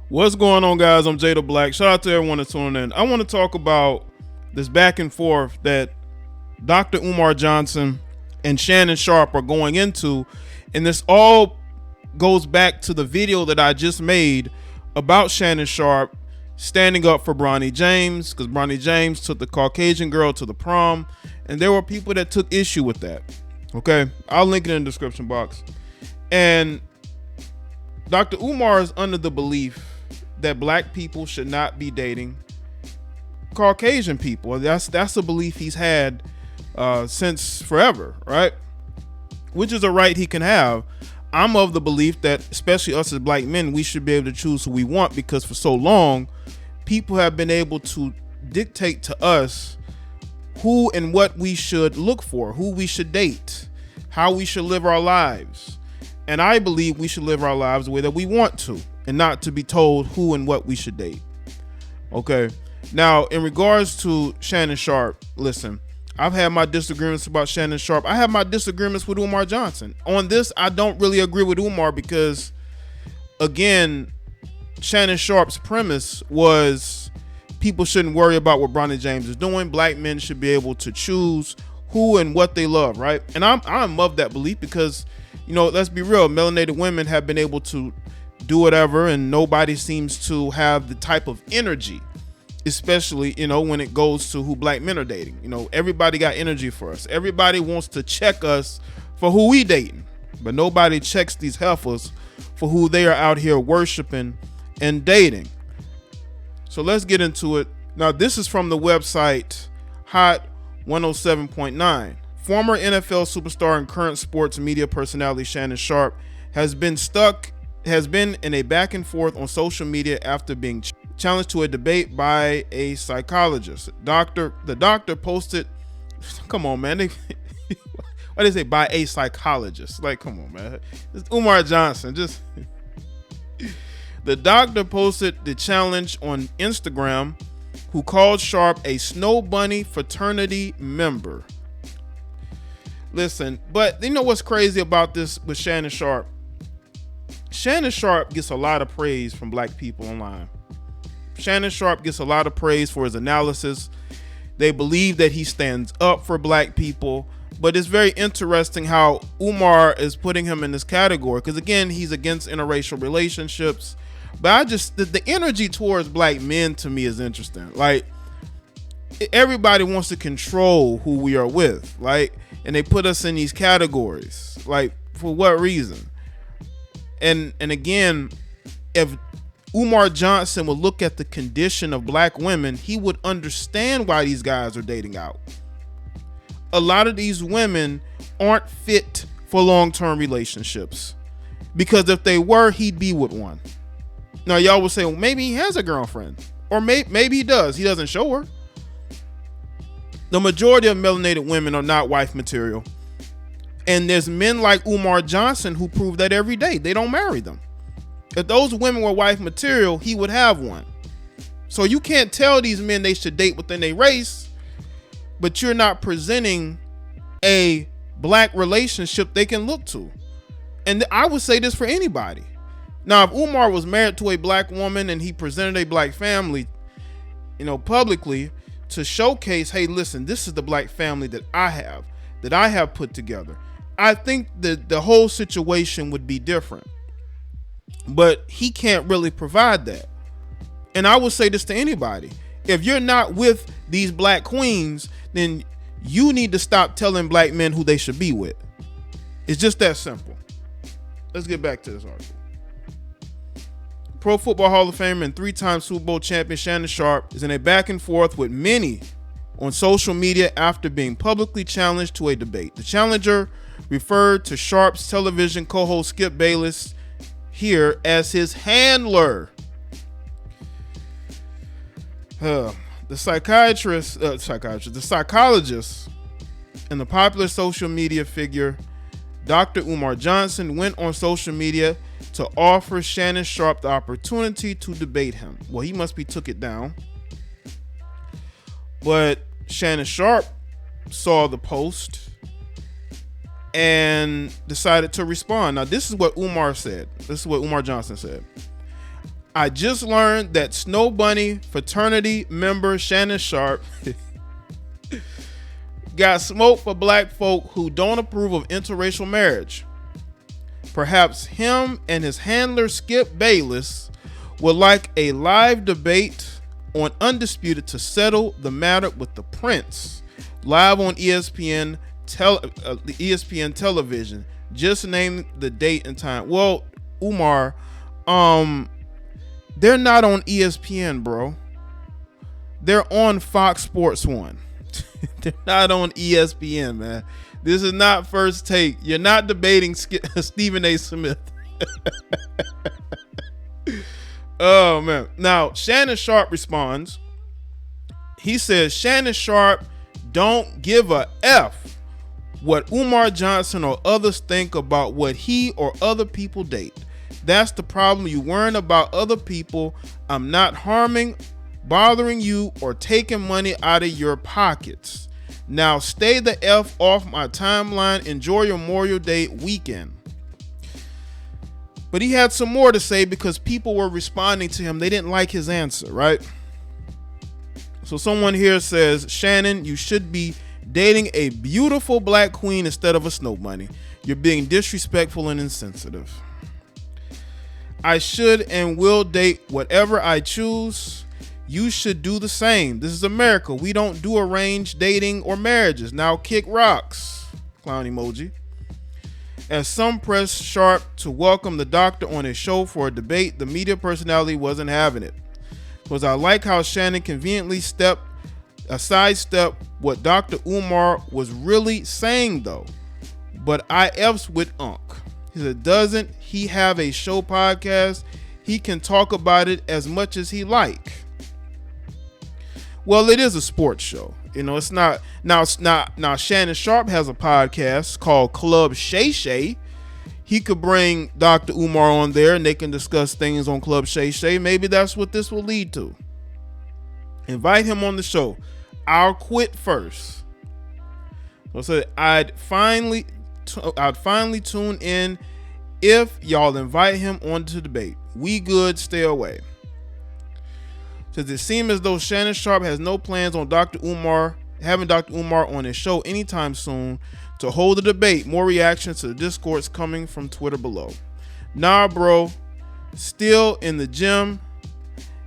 What's going on, guys? I'm Jay the Black. Shout out to everyone that's tuning in. I want to talk about this back and forth that Dr. Umar Johnson and Shannon Sharpe are going into, and this all goes back to the video that I just made about Shannon Sharpe standing up for Bronny James, because Bronny James took the Caucasian girl to the prom, and there were people that took issue with that. Okay, I'll link it in the description box. And Dr. Umar is under the belief that black people should not be dating Caucasian people. That's a belief he's had since forever, right? Which is a right he can have. I'm of the belief that, especially us as black men, we should be able to choose who we want, because for so long, people have been able to dictate to us who and what we should look for, who we should date, how we should live our lives. And I believe we should live our lives the way that we want to, and not to be told who and what we should date. Okay. Now, in regards to Shannon Sharpe, listen, I've had my disagreements about Shannon Sharpe. I have my disagreements with Umar Johnson. On this, I don't really agree with Umar because, again, Shannon Sharpe's premise was people shouldn't worry about what Bronny James is doing. Black men should be able to choose who and what they love, right? And I'm of that belief because, you know, let's be real, melanated women have been able to do whatever, and nobody seems to have the type of energy, especially, you know, when it goes to who black men are dating. You know, everybody got energy for us. Everybody wants to check us for who we dating, but nobody checks these heifers for who they are out here worshiping and dating. So let's get into it. Now, this is from the website Hot 107.9. Former NFL superstar and current sports media personality Shannon Sharpe has been in a back and forth on social media after being challenged to a debate by a psychologist. The doctor posted, come on, man. Why they say by a psychologist? Like, come on, man. It's Umar Johnson. The doctor posted the challenge on Instagram, who called Sharpe a Snow Bunny fraternity member. Listen, but you know what's crazy about this with Shannon Sharpe? Shannon Sharpe gets a lot of praise from black people online. Shannon Sharpe gets a lot of praise for his analysis. They believe that he stands up for black people, but it's very interesting how Umar is putting him in this category, because again, he's against interracial relationships. But the energy towards black men to me is interesting. Like, everybody wants to control who we are with, like, and they put us in these categories. Like, for what reason? And again, if Umar Johnson would look at the condition of black women, he would understand why these guys are dating out. A lot of these women aren't fit for long-term relationships, because if they were, he'd be with one. Now, y'all will say, well, maybe he has a girlfriend, or maybe he does. He doesn't show her. The majority of melanated women are not wife material. And there's men like Umar Johnson who prove that every day. They don't marry them. If those women were wife material, he would have one. So you can't tell these men they should date within a race, but you're not presenting a black relationship they can look to. And I would say this for anybody. Now, if Umar was married to a black woman and he presented a black family, you know, publicly to showcase, hey, listen, this is the black family that I have put together, I think that the whole situation would be different. But he can't really provide that. And I would say this to anybody. If you're not with these black queens, then you need to stop telling black men who they should be with. It's just that simple. Let's get back to this article. Pro Football Hall of Famer and three-time Super Bowl champion Shannon Sharpe is in a back and forth with many on social media after being publicly challenged to a debate. The challenger referred to Sharpe's television co-host Skip Bayless here as his handler. The psychologist and the popular social media figure Dr. Umar Johnson went on social media to offer Shannon Sharpe the opportunity to debate him. Well, he must be took it down. But Shannon Sharpe saw the post and decided to respond. Now, this is what Umar said. This is what Umar Johnson said. I just learned that Snow Bunny fraternity member Shannon Sharpe got smoked for black folk who don't approve of interracial marriage. Perhaps him and his handler Skip Bayless would like a live debate on Undisputed to settle the matter with the Prince, live on ESPN television. Just name the date and time. Well, Umar, they're not on ESPN, bro. They're on Fox Sports 1. They're not on ESPN, man. This is not First Take. You're not debating Stephen A. Smith. Oh, man. Now, Shannon Sharpe responds. He says, Shannon Sharpe don't give a F what Umar Johnson or others think about what he or other people date. That's the problem. You worrying about other people. I'm not harming, bothering you, or taking money out of your pockets. Now stay the F off my timeline. Enjoy your Memorial Day weekend. But he had some more to say because people were responding to him. They didn't like his answer, right? So someone here says, Shannon, you should be dating a beautiful black queen instead of a snow bunny. You're being disrespectful and insensitive. I should and will date whatever I choose. You should do the same. This is America. We don't do arranged dating or marriages. Now kick rocks. Clown emoji. As some pressed Sharpe to welcome the doctor on his show for a debate, the media personality wasn't having it. Because I like how Shannon conveniently sidestep what Dr. Umar was really saying though. But I F's with Unc. He said, doesn't he have a show podcast? He can talk about it as much as he like. Well, it is a sports show. You know, it's not now. Shannon Sharpe has a podcast called Club Shay Shay. He could bring Dr. Umar on there and they can discuss things on Club Shay Shay. Maybe that's what this will lead to. Invite him on the show. I'll quit first. So I said I'd finally tune in if y'all invite him on to debate. We good, stay away. Says it seems as though Shannon Sharpe has no plans on having Dr. Umar on his show anytime soon to hold a debate. More reactions to the discourse coming from Twitter below. Nah, bro, still in the gym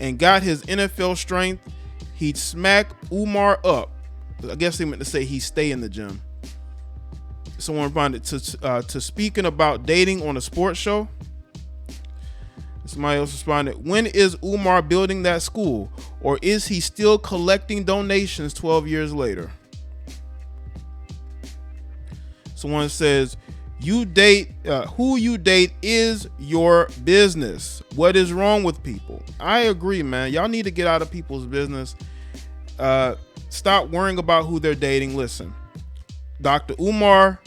and got his NFL strength. He'd smack Umar up. I guess they meant to say he'd stay in the gym. Someone responded to speaking about dating on a sports show. Somebody else responded, when is Umar building that school? Or is he still collecting donations 12 years later? Someone says, who you date is your business. What is wrong with people? I agree, man. Y'all need to get out of people's business. Stop worrying about who they're dating. Listen, Dr. Umar,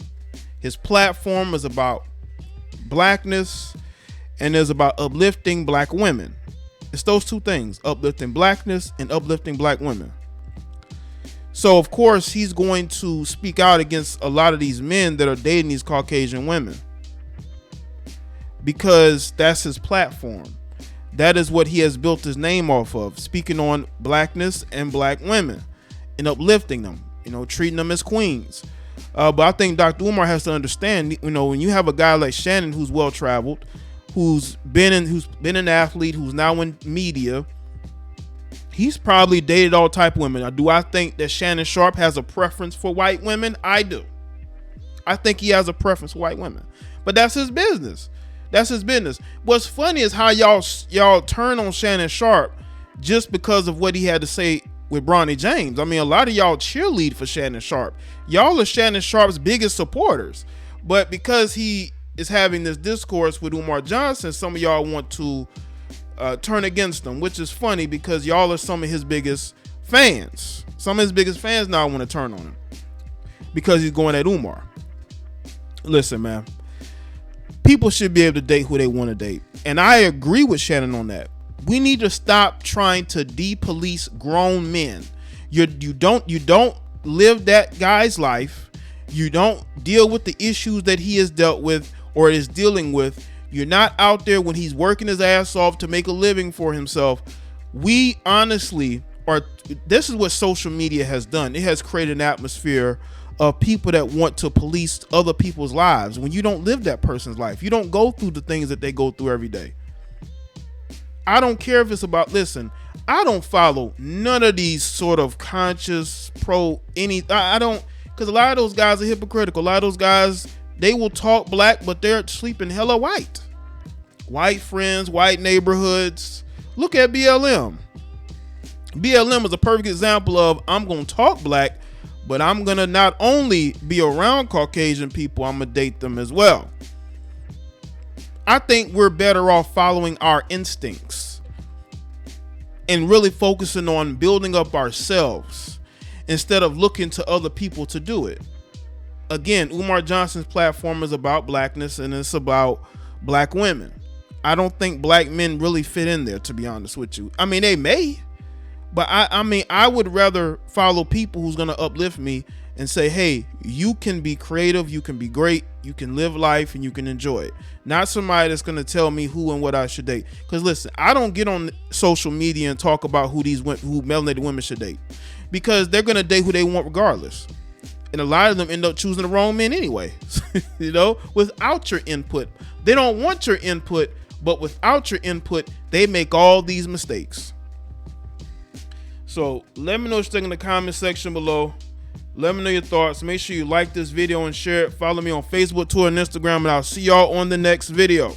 his platform is about blackness and is about uplifting black women. It's those two things, uplifting blackness and uplifting black women. So of course he's going to speak out against a lot of these men that are dating these Caucasian women because that's his platform. That is what he has built his name off of, speaking on blackness and black women and uplifting them, you know, treating them as queens. But I think Dr. Umar has to understand, you know, when you have a guy like Shannon who's well-traveled, who's been an athlete, who's now in media, he's probably dated all type of women. Now, do I think that Shannon Sharpe has a preference for white women? I do. I think he has a preference for white women, but that's his business. That's his business. What's funny is how y'all turn on Shannon Sharpe just because of what he had to say with Bronny James. I mean, a lot of y'all cheerlead for Shannon Sharpe. Y'all are Shannon Sharpe's biggest supporters, but because he is having this discourse with Umar Johnson, some of y'all want to turn against him, which is funny because y'all are some of his biggest fans. Some of his biggest fans now want to turn on him because he's going at Umar. Listen, man, people should be able to date who they want to date. And I agree with Shannon on that. We need to stop trying to de-police grown men. You don't live that guy's life. You don't deal with the issues that he has dealt with or is dealing with. You're not out there when he's working his ass off to make a living for himself. We honestly are, this is what social media has done. It has created an atmosphere of people that want to police other people's lives when you don't live that person's life. You don't go through the things that they go through every day. I don't care if it's about, listen, I don't follow none of these sort of conscious I don't, because a lot of those guys are hypocritical. A lot of those guys, they will talk black, but they're sleeping hella white. White friends, white neighborhoods. Look at BLM. BLM is a perfect example of, I'm going to talk black, but I'm going to not only be around Caucasian people, I'm going to date them as well. I think we're better off following our instincts and really focusing on building up ourselves instead of looking to other people to do it. Again, Umar Johnson's platform is about blackness and it's about black women. I don't think black men really fit in there, to be honest with you. I mean, they may, but I would rather follow people who's going to uplift me and say, hey, you can be creative, you can be great, you can live life, and you can enjoy it. Not somebody that's going to tell me who and what I should date. Because listen, I don't get on social media and talk about who melanated women should date, because they're going to date who they want regardless. And a lot of them end up choosing the wrong men anyway, you know, without your input. They don't want your input, but without your input, they make all these mistakes. So let me know what you think in the comment section below. Let me know your thoughts. Make sure you like this video and share it. Follow me on Facebook, Twitter, and Instagram, and I'll see y'all on the next video.